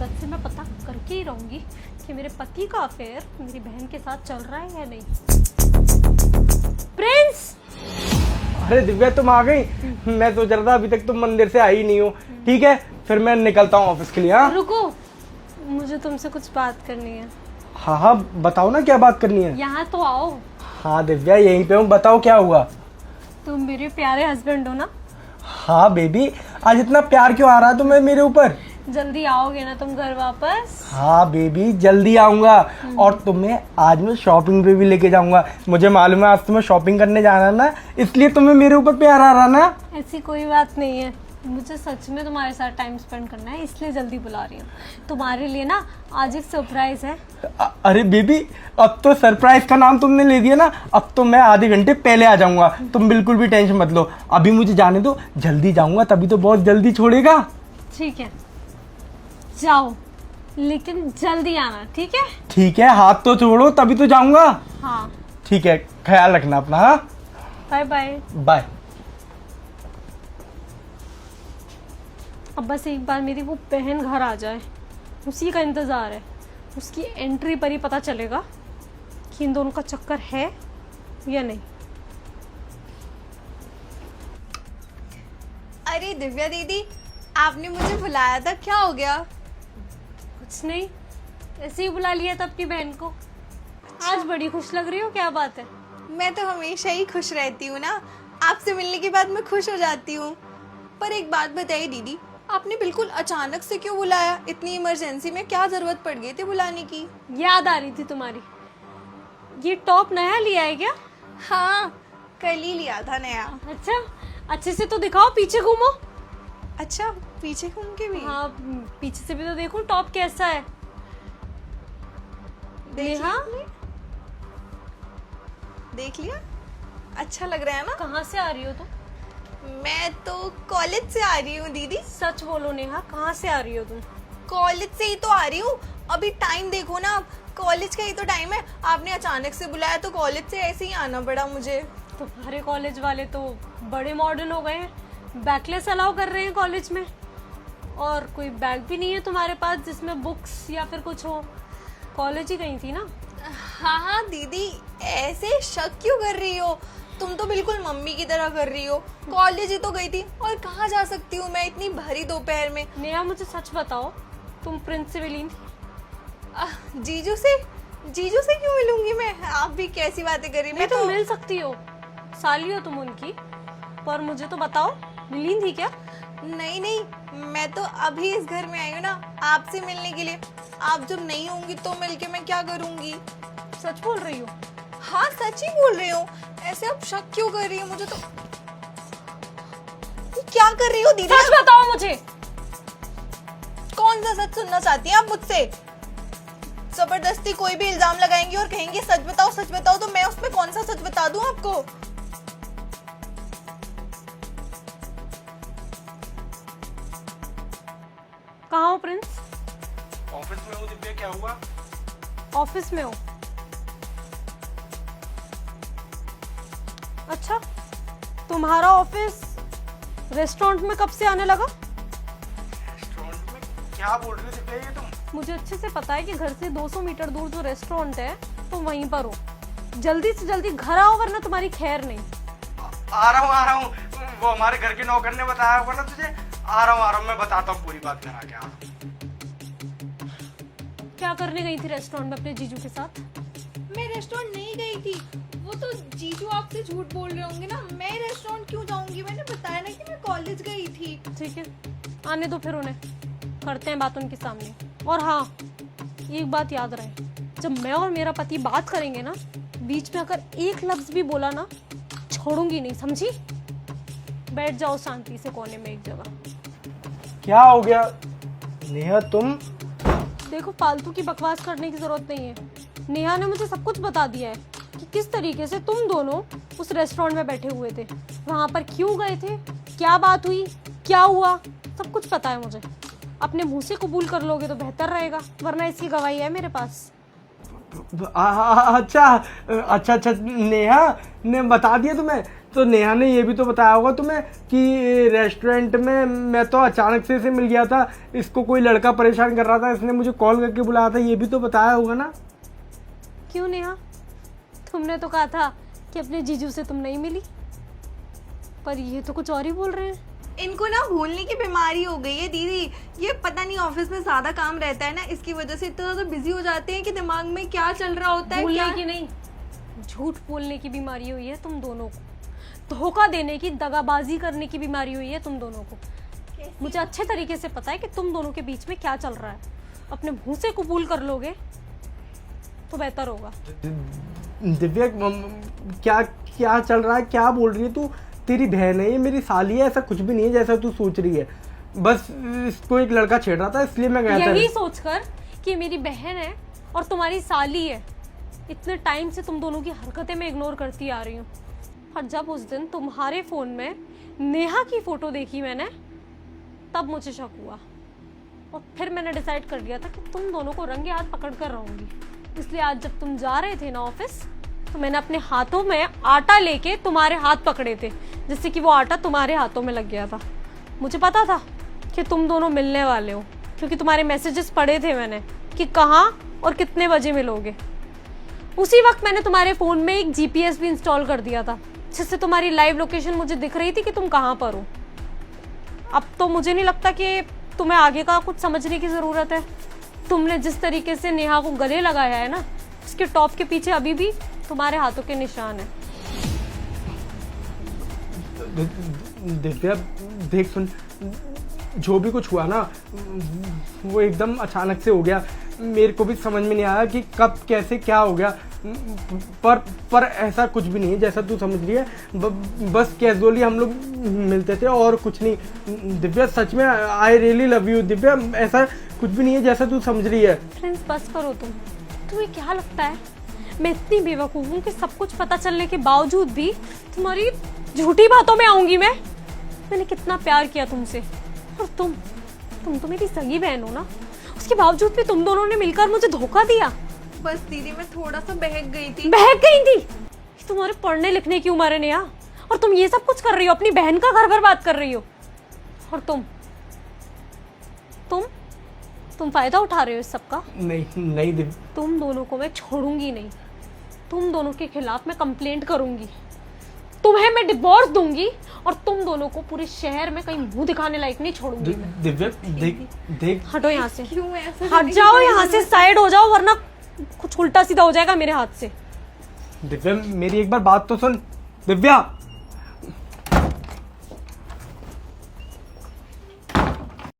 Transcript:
शिद्दत से मैं पता करके ही रहूंगी कि मेरे पति का अफेयर मेरी बहन के साथ चल रहा है या नहीं। प्रिंस! अरे दिव्या तुम आ गई। मैं सोच रहा था अभी तक तुम मंदिर से आई नहीं हो। ठीक है फिर मैं निकलता हूँ ऑफिस के लिए। हाँ रुको, मुझे तुमसे कुछ बात करनी है। हाँ हाँ बताओ ना क्या बात करनी है। यहाँ तो आओ। हाँ दिव्या यहीं पे हूँ, बताओ क्या हुआ। तुम मेरे प्यारे हस्बैंड हो ना? हाँ बेबी, आज इतना प्यार क्यों आ रहा है तुम्हें मेरे ऊपर। जल्दी आओगे ना तुम घर वापस? हाँ बेबी जल्दी आऊंगा। और तुम्हें आज मैं शॉपिंग पे भी लेके जाऊंगा। मुझे मालूम है आज तुम्हें शॉपिंग करने जाना है ना, इसलिए तुम्हें मेरे ऊपर प्यार आ रहा ना। ऐसी कोई बात नहीं है, मुझे सच में तुम्हारे साथ टाइम स्पेंड करना है, इसलिए जल्दी बुला रही हूँ। तुम्हारे लिए ना आज एक सरप्राइज है। अरे बेबी अब तो सरप्राइज का नाम तुमने ले दिया ना, अब तो मैं आधे घंटे पहले आ जाऊंगा। तुम बिल्कुल भी टेंशन मत लो, अभी मुझे जाने दो, जल्दी जाऊंगा तभी तो बहुत जल्दी छोड़ेगा। ठीक है जाओ, लेकिन जल्दी आना, ठीक है? ठीक है हाथ तो छोड़ो तभी तो जाऊंगा। हाँ ठीक है ख्याल रखना अपना। हाँ बाय बाय। बाय। अब बस एक बार मेरी वो बहन घर आ जाए, उसी का इंतज़ार है। उसकी एंट्री पर ही पता चलेगा कि इन दोनों का चक्कर है या नहीं। अरे दिव्या दीदी, आपने मुझे बुलाया था, क्या हो गया? कुछ नहीं, ऐसे ही बुला लिया था अपनी बहन को। आज बड़ी खुश लग रही हो, क्या बात है? मैं तो हमेशा ही खुश रहती हूँ ना, आपसे मिलने के बाद मैं खुश हो जाती हूँ। पर एक बात बताइए दीदी, आपने बिल्कुल अचानक से क्यों बुलाया? इतनी इमरजेंसी में क्या जरूरत पड़ गई थी बुलाने की? याद आ रही थी तुम्हारी। ये टॉप नया लिया है क्या? हाँ कल ही लिया था नया। अच्छा, अच्छे से तो दिखाओ, पीछे घूमो। अच्छा पीछे घूम के भी? हाँ पीछे से भी तो देखो टॉप कैसा है। देख नेहा? लिया? देख लिया? अच्छा लग रहा है ना? कहाँ से आ रही हो तुम? मैं तो कॉलेज से आ रही हूँ दीदी। सच बोलो नेहा, कहाँ से आ रही हो तुम? कॉलेज से ही तो आ रही हूँ। अभी टाइम देखो ना, कॉलेज का ही तो टाइम है। आपने अचानक से बुलाया तो कॉलेज से ऐसे ही आना पड़ा मुझे। तुम्हारे कॉलेज वाले तो बड़े मॉडर्न हो गए हैं, बैकलेस अलाउ कर रहे हैं कॉलेज में। और कोई बैग भी नहीं है तुम्हारे पास जिसमें बुक्स या फिर कुछ हो। कॉलेज ही गई थी ना? हाँ हाँ दीदी, ऐसे शक क्यों कर रही हो? तुम तो बिल्कुल मम्मी की तरह कर रही हो। कॉलेज ही तो गई थी, और कहाँ जा सकती हूँ मैं इतनी भरी दोपहर में। नेहा मुझे सच बताओ, तुम प्रिंस से मिली थी? जीजू से क्यों मिलूंगी मैं? आप भी कैसी बातें कर रही? नहीं तो मिल सकती हो, साली हो तुम उनकी। पर मुझे तो बताओ, मिली थी क्या? नहीं नहीं, मैं तो अभी इस घर में आई हूँ ना आपसे मिलने के लिए। आप जब नहीं होंगी तो मिलके मैं क्या करूंगी? सच बोल रही हो? हाँ सच ही बोल रही हूँ। ऐसे आप शक क्यों कर रही हो? मुझे तो ये क्या कर रही हो दीदी? सच बताओ मुझे। कौन सा सच सुनना चाहती हैं आप मुझसे? जबरदस्ती कोई भी इल्जाम लगाएंगी और कहेंगे सच बताओ, तो मैं उसमें कौन सा सच बता दूं आपको? कहाँ हो प्रिंस? ऑफिस में हूँ दिव्या, क्या हुआ? ऑफिस में हो? अच्छा, तुम्हारा ऑफिस रेस्टोरेंट में कब से आने लगा? रेस्टोरेंट में क्या बोल रही हो दिव्या ये तुम? मुझे अच्छे से पता है कि घर से 200 मीटर दूर जो रेस्टोरेंट है तुम वहीं पर हो। जल्दी से जल्दी घर आओ वरना तुम्हारी खैर नहीं। आ रहा हूँ। वो हमारे घर के नौकर ने बताया होगा ना तुझे। आ रहा हूँ, मैं बताता हूँ पूरी बात करा क्या। क्या करने गई थी रेस्टोरेंट में अपने जीजू के साथ? मैं रेस्टोरेंट नहीं गई थी। वो तो जीजू आपसे झूठ बोल रहे होंगे ना। मैं रेस्टोरेंट क्यों जाऊंगी? मैंने बताया ना कि मैं कॉलेज गई थी। ठीक है, आने दो फिर उन्हें, करते हैं बात उनके सामने। और हाँ, एक बात याद रहे, जब मैं और मेरा पति बात करेंगे ना, बीच में अगर एक लफ्ज भी बोला ना, छोड़ूंगी नहीं, समझी? बैठ जाओ शांति से कोने में एक जगह। क्या हो गया नेहा तुम? देखो फालतू की बकवास करने की जरूरत नहीं है। नेहा ने मुझे सब कुछ बता दिया है कि किस तरीके से तुम दोनों उस रेस्टोरेंट में बैठे हुए थे, वहां पर क्यों गए थे, क्या बात हुई, क्या हुआ, सब कुछ पता है मुझे। अपने मुंह से कबूल कर लोगे तो बेहतर रहेगा, वरना इसकी गवाही है मेरे पास। अच्छा नेहा ने बता दिया तुम्हें? तो नेहा ने ये भी तो बताया होगा तुम्हें कि रेस्टोरेंट में मैं तो अचानक से मिल गया था, इसको कोई लड़का परेशान कर रहा था, इसने मुझे कॉल करके बुलाया था, ये भी तो बताया होगा ना। क्यों नेहा, तुमने तो कहा था कि अपने जीजू से तुम नहीं मिली, पर ये तो कुछ और ही बोल रहे हैं। इनको ना भूलने की बीमारी हो गई है दीदी। ये पता नहीं ऑफिस में ज्यादा काम रहता है ना, इसकी वजह से इतना ज्यादा बिजी हो जाते हैं कि दिमाग में क्या चल रहा होता है भूलने क्या की नहीं, झूठ बोलने की बीमारी हुई है तुम दोनों को, धोखा देने की, दगाबाजी करने की बीमारी हुई है तुम दोनों को। मुझे अच्छे तरीके से पता है कि तुम दोनों के बीच में क्या चल रहा है। अपने मुंह से कबूल कर लोगे तो बेहतर होगा। दिव्या क्या क्या चल रहा है, क्या बोल रही है तू? तेरी बहन है, ये मेरी साली है, ऐसा कुछ भी नहीं है जैसा तू सोच रही है। बस इसको एक लड़का छेड़ रहा था इसलिए मैं गया था। यही सोचकर कि मेरी बहन है और तुम्हारी साली है, इतने टाइम से तुम दोनों की हरकतें मैं इग्नोर करती आ रही हूँ। और जब उस दिन तुम्हारे फोन में नेहा की फोटो देखी मैंने, तब मुझे शक हुआ और फिर मैंने डिसाइड कर लिया था कि तुम दोनों को रंगे हाथ पकड़ कर रहूंगी। इसलिए आज जब तुम जा रहे थे ना ऑफिस, तो मैंने अपने हाथों में आटा लेके तुम्हारे हाथ पकड़े थे, जिससे कि वो आटा तुम्हारे हाथों में लग गया था। मुझे पता था कि तुम दोनों मिलने वाले हो, क्योंकि तुम्हारे मैसेजेस पढ़े थे मैंने कि कहाँ और कितने बजे मिलोगे। उसी वक्त मैंने तुम्हारे फ़ोन में एक GPS भी इंस्टॉल कर दिया था, जिससे तुम्हारी लाइव लोकेशन मुझे दिख रही थी कि तुम कहाँ पर हो। अब तो मुझे नहीं लगता कि तुम्हें आगे का कुछ समझने की ज़रूरत है। तुमने जिस तरीके से नेहा को गले लगाया है ना, उसके टॉप के पीछे अभी भी तुम्हारे हाथों के निशान है। दिव्या देख सुन, जो भी कुछ हुआ ना वो एकदम अचानक से हो गया। मेरे को भी समझ में नहीं आया कि कब कैसे क्या हो गया, पर ऐसा कुछ भी नहीं है जैसा तू समझ रही है। बस कैजुअली हम लोग मिलते थे और कुछ नहीं। दिव्या सच में I really love you Divya, ऐसा कुछ भी नहीं है जैसा तू समझ रही है। फ्रेंड्स बस करो तुम्हें क्या लगता है मैं इतनी बेवकूफ़ हूँ कि सब कुछ पता चलने के बावजूद भी तुम्हारी झूठी बातों में आऊंगी मैंने कितना प्यार किया तुमसे, और तुम तो मेरी सगी बहन हो ना, उसके बावजूद भी तुम दोनों ने मिलकर मुझे धोखा दिया। बस दीदी मैं थोड़ा सा बहक गई थी। बहक गई थी? तुम्हारे पढ़ने लिखने की उम्र है नेहा, और तुम ये सब कुछ कर रही हो, अपनी बहन का घर बर्बाद कर रही हो। और तुम फायदा उठा रहे हो इस सब का। नहीं दिव्या, तुम दोनों को मैं छोड़ूंगी नहीं, तुम दोनों के खिलाफ मैं कंप्लेंट करूंगी, तुम्हें मैं डिवोर्स दूंगी, और तुम दोनों को पूरे शहर में कहीं मुंह दिखाने लायक नहीं छोड़ूंगी। दिव्या देख हटो यहाँ से, क्यों ऐसा? हट जाओ यहाँ से, साइड हो जाओ, वरना कुछ उल्टा सीधा हो जाएगा मेरे हाथ से। दिव्या मेरी एक बार बात तो सुन। दिव्या